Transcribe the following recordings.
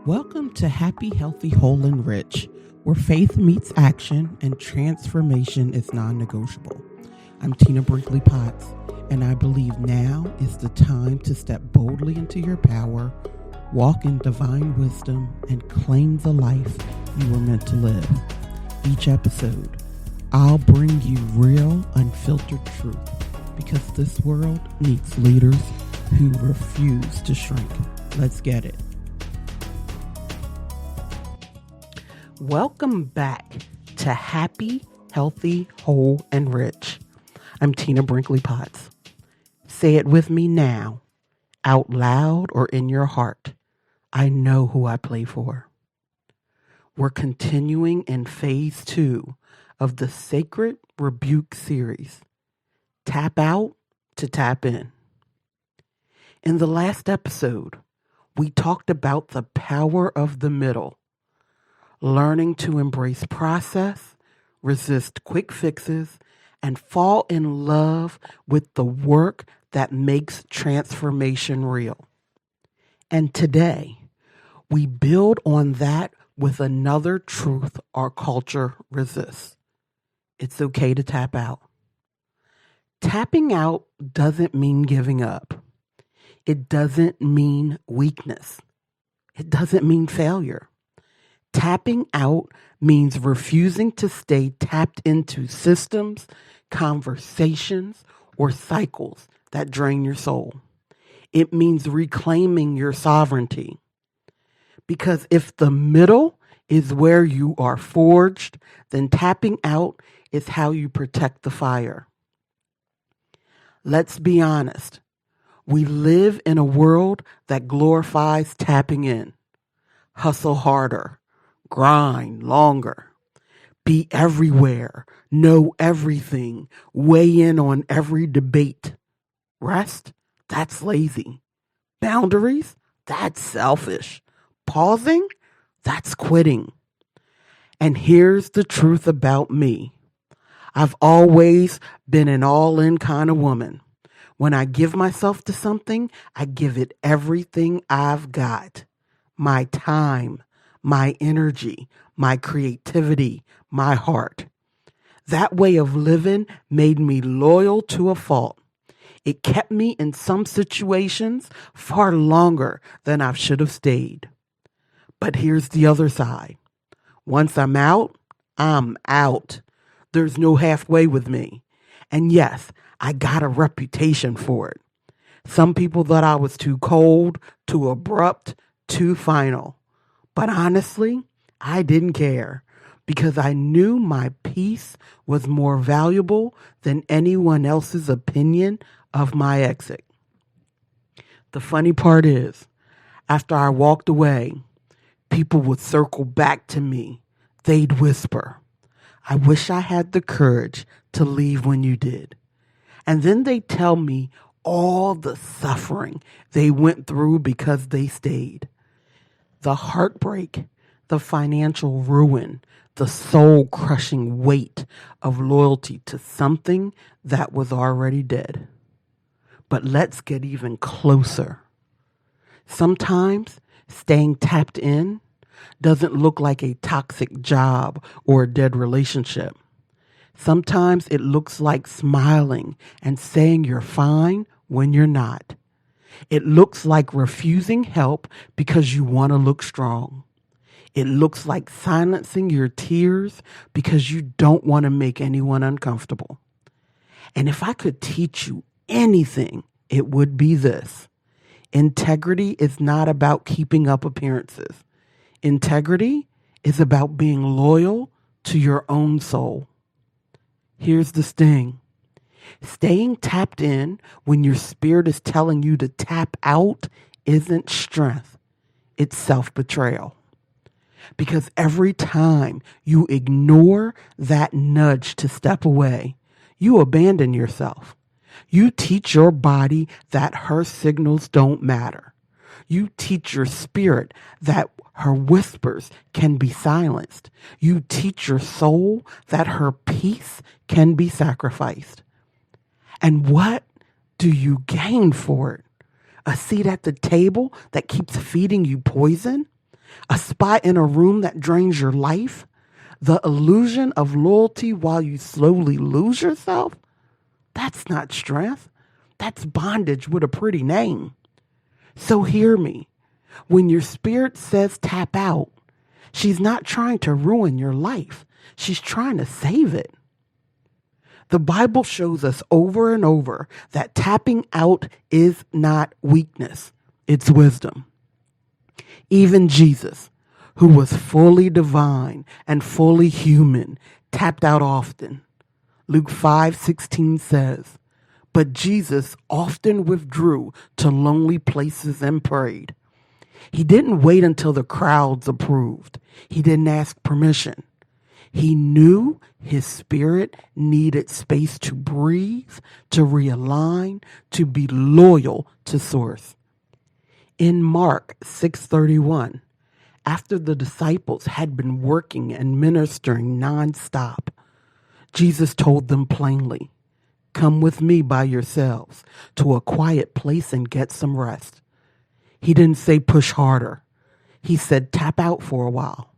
Welcome to Happy, Healthy, Whole, and Rich, where faith meets action and transformation is non-negotiable. I'm Tina Brinkley Potts, and I believe now is the time to step boldly into your power, walk in divine wisdom, and claim the life you were meant to live. Each episode, I'll bring you real, unfiltered truth, because this world needs leaders who refuse to shrink. Let's get it. Welcome back to Happy, Healthy, Whole, and Rich. I'm Tina Brinkley Potts. Say it with me now, out loud or in your heart. I know who I play for. We're continuing in phase 2 of the Sacred Rebuke series. Tap out to tap in. In the last episode, we talked about the power of the middle. Learning to embrace process, resist quick fixes, and fall in love with the work that makes transformation real. And today, we build on that with another truth our culture resists. It's okay to tap out. Tapping out doesn't mean giving up. It doesn't mean weakness. It doesn't mean failure. Tapping out means refusing to stay tapped into systems, conversations, or cycles that drain your soul. It means reclaiming your sovereignty. Because if the middle is where you are forged, then tapping out is how you protect the fire. Let's be honest. We live in a world that glorifies tapping in. Hustle harder. Grind longer, be everywhere, know everything, weigh in on every debate. Rest, that's lazy. Boundaries, that's selfish. Pausing, that's quitting. And here's the truth about me. I've always been an all-in kind of woman. When I give myself to something, I give it everything I've got. My time, my energy, my creativity, my heart. That way of living made me loyal to a fault. It kept me in some situations far longer than I should have stayed. But here's the other side. Once I'm out, I'm out. There's no halfway with me. And yes, I got a reputation for it. Some people thought I was too cold, too abrupt, too final. But honestly, I didn't care because I knew my peace was more valuable than anyone else's opinion of my exit. The funny part is, after I walked away, people would circle back to me. They'd whisper, "I wish I had the courage to leave when you did." And then they'd tell me all the suffering they went through because they stayed. The heartbreak, the financial ruin, the soul-crushing weight of loyalty to something that was already dead. But let's get even closer. Sometimes staying tapped in doesn't look like a toxic job or a dead relationship. Sometimes it looks like smiling and saying you're fine when you're not. It looks like refusing help because you want to look strong. It looks like silencing your tears because you don't want to make anyone uncomfortable. And if I could teach you anything, it would be this. Integrity is not about keeping up appearances. Integrity is about being loyal to your own soul. Here's the sting. Staying tapped in when your spirit is telling you to tap out isn't strength. It's self-betrayal. Because every time you ignore that nudge to step away, you abandon yourself. You teach your body that her signals don't matter. You teach your spirit that her whispers can be silenced. You teach your soul that her peace can be sacrificed. And what do you gain for it? A seat at the table that keeps feeding you poison? A spot in a room that drains your life, the illusion of loyalty while you slowly lose yourself, that's not strength. That's bondage with a pretty name. So hear me. When your spirit says tap out, she's not trying to ruin your life. She's trying to save it. The Bible shows us over and over that tapping out is not weakness. It's wisdom. Even Jesus, who was fully divine and fully human, tapped out often. Luke 5:16 says, "But Jesus often withdrew to lonely places and prayed." He didn't wait until the crowds approved. He didn't ask permission. He knew his spirit needed space to breathe, to realign, to be loyal to source. In Mark 6:31, after the disciples had been working and ministering nonstop, Jesus told them plainly, "Come with me by yourselves to a quiet place and get some rest." He didn't say push harder. He said tap out for a while,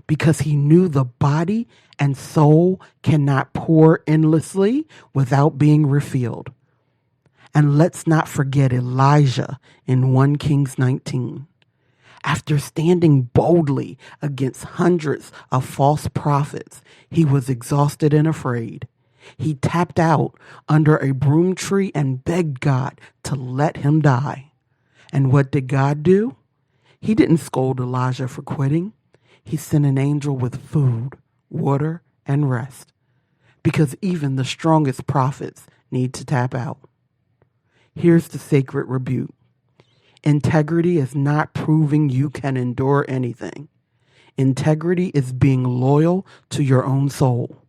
because he knew the body and soul cannot pour endlessly without being refilled. And let's not forget Elijah in 1 Kings 19. After standing boldly against hundreds of false prophets, he was exhausted and afraid. He tapped out under a broom tree and begged God to let him die. And what did God do? He didn't scold Elijah for quitting. He sent an angel with food, water, and rest. Because even the strongest prophets need to tap out. Here's the sacred rebuke. Integrity is not proving you can endure anything. Integrity is being loyal to your own soul,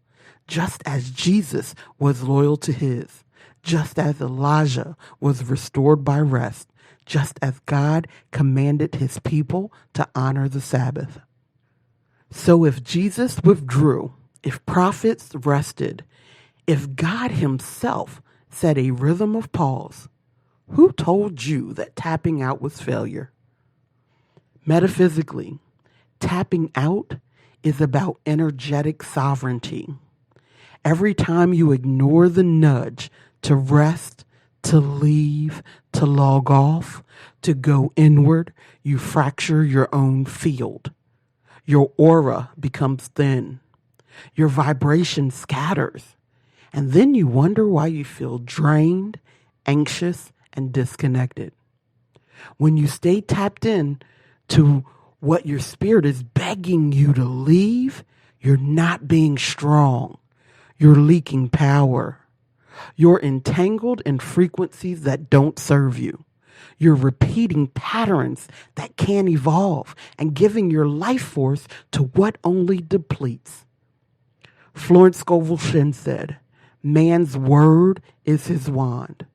just as Jesus was loyal to his, just as Elijah was restored by rest, just as God commanded his people to honor the Sabbath. So if Jesus withdrew, if prophets rested, if God himself set a rhythm of pause, who told you that tapping out was failure? Metaphysically, tapping out is about energetic sovereignty. Every time you ignore the nudge to rest, to leave, to log off, to go inward, you fracture your own field. Your aura becomes thin. Your vibration scatters. And then you wonder why you feel drained, anxious, and disconnected. When you stay tapped in to what your spirit is begging you to leave, you're not being strong. You're leaking power. You're entangled in frequencies that don't serve you. You're repeating patterns that can't evolve and giving your life force to what only depletes. Florence Scovel Shinn said, "Man's word is his wand."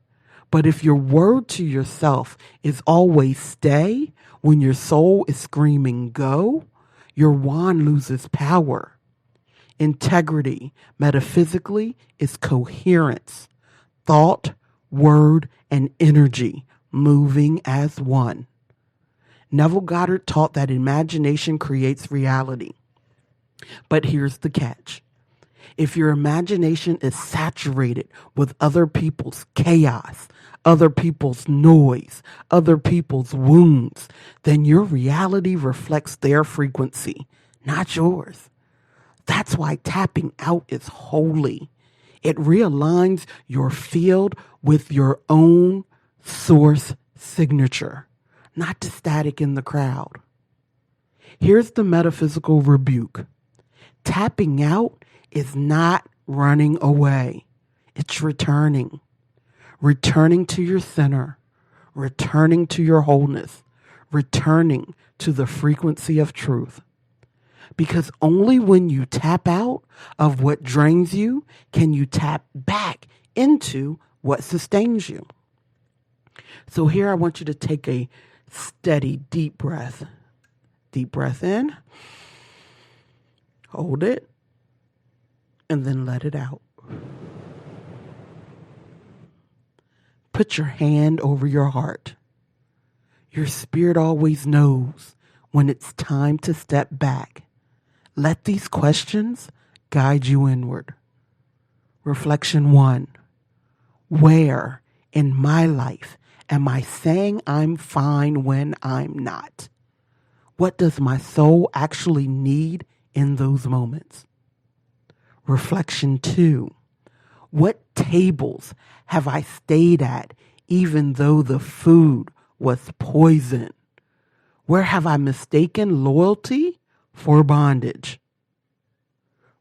But if your word to yourself is always stay, when your soul is screaming go, your wand loses power. Integrity, metaphysically, is coherence, thought, word, and energy moving as one. Neville Goddard taught that imagination creates reality. But here's the catch. If your imagination is saturated with other people's chaos, other people's noise, other people's wounds, then your reality reflects their frequency, not yours. That's why tapping out is holy. It realigns your field with your own source signature, not the static in the crowd. Here's the metaphysical rebuke. Tapping out is not running away. It's returning. Returning to your center. Returning to your wholeness. Returning to the frequency of truth. Because only when you tap out of what drains you can you tap back into what sustains you. So here I want you to take a steady, deep breath. Deep breath in. Hold it. And then let it out. Put your hand over your heart. Your spirit always knows when it's time to step back, let these questions guide you inward. Reflection 1. Where in my life am I saying I'm fine when I'm not? What does my soul actually need in those moments? Reflection 2. What tables have I stayed at even though the food was poison? Where have I mistaken loyalty for bondage?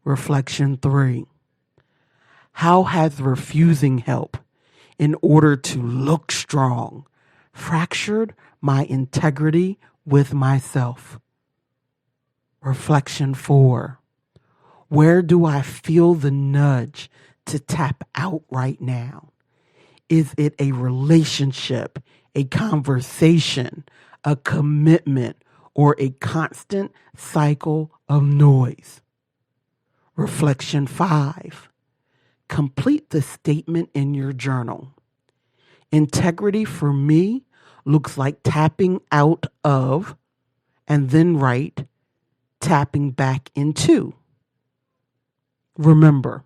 Reflection 3. How has refusing help in order to look strong fractured my integrity with myself? Reflection 4. Where do I feel the nudge to tap out right now? Is it a relationship, a conversation, a commitment, or a constant cycle of noise? Reflection 5. Complete the statement in your journal. Integrity for me looks like tapping out of, and then write, tapping back into. Remember,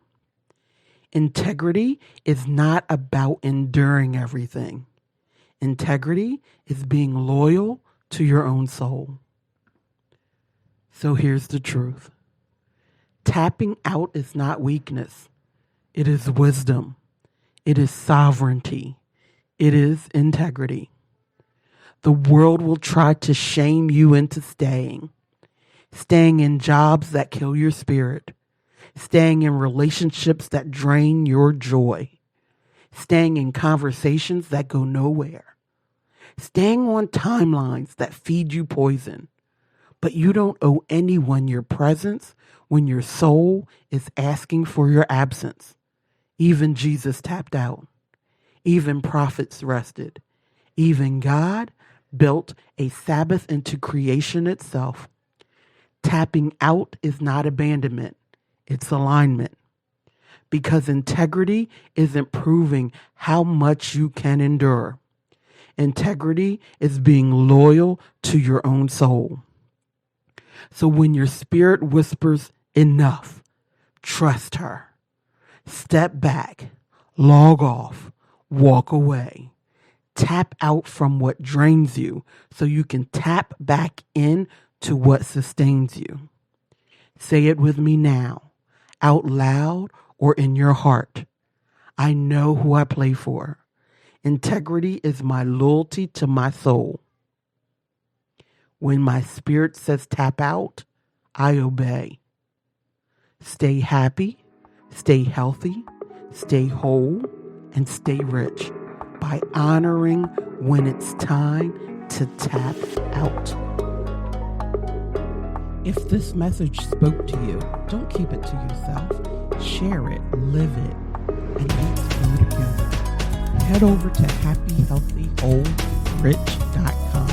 integrity is not about enduring everything. Integrity is being loyal to your own soul. So here's the truth. Tapping out is not weakness. It is wisdom. It is sovereignty. It is integrity. The world will try to shame you into staying in jobs that kill your spirit, staying in relationships that drain your joy, staying in conversations that go nowhere, staying on timelines that feed you poison. But you don't owe anyone your presence when your soul is asking for your absence. Even Jesus tapped out. Even prophets rested. Even God built a Sabbath into creation itself. Tapping out is not abandonment. It's alignment. Because integrity isn't proving how much you can endure. Integrity is being loyal to your own soul. So when your spirit whispers enough, trust her. Step back, log off, walk away. Tap out from what drains you so you can tap back in to what sustains you. Say it with me now, out loud or in your heart. I know who I play for. Integrity is my loyalty to my soul. When my spirit says tap out, I obey. Stay happy, stay healthy, stay whole, and stay rich by honoring when it's time to tap out. If this message spoke to you, don't keep it to yourself. Share it, live it, and let's grow together. Head over to happyhealthyWholeRich.com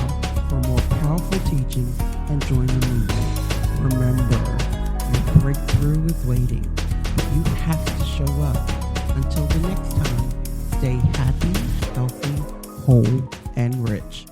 for more powerful teachings and join the movement. Remember, your breakthrough is waiting, but you have to show up. Until the next time, stay happy, healthy, whole, and rich.